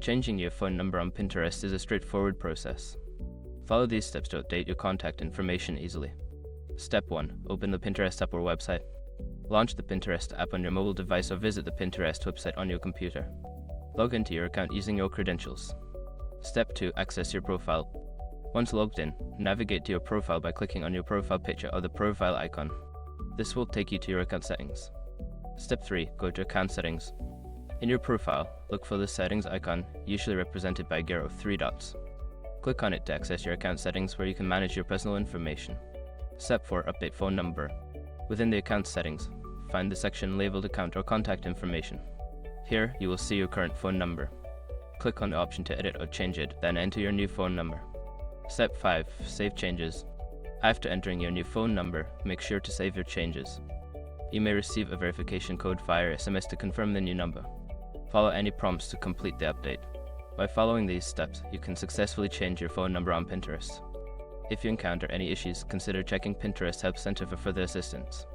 Changing your phone number on Pinterest is a straightforward process. Follow these steps to update your contact information easily. Step 1. Open the Pinterest app or website. Launch the Pinterest app on your mobile device or visit the Pinterest website on your computer. Log into your account using your credentials. Step 2. Access your profile. Once logged in, navigate to your profile by clicking on your profile picture or the profile icon. This will take you to your account settings. Step 3. Go to Account Settings. In your profile, look for the settings icon, usually represented by a gear of 3 dots. Click on it to access your account settings where you can manage your personal information. Step 4. Update phone number. Within the account settings, find the section labeled Account or Contact Information. Here, you will see your current phone number. Click on the option to edit or change it, then enter your new phone number. Step 5. Save changes. After entering your new phone number, make sure to save your changes. You may receive a verification code via SMS to confirm the new number. Follow any prompts to complete the update. By following these steps, you can successfully change your phone number on Pinterest. If you encounter any issues, consider checking Pinterest Help Center for further assistance.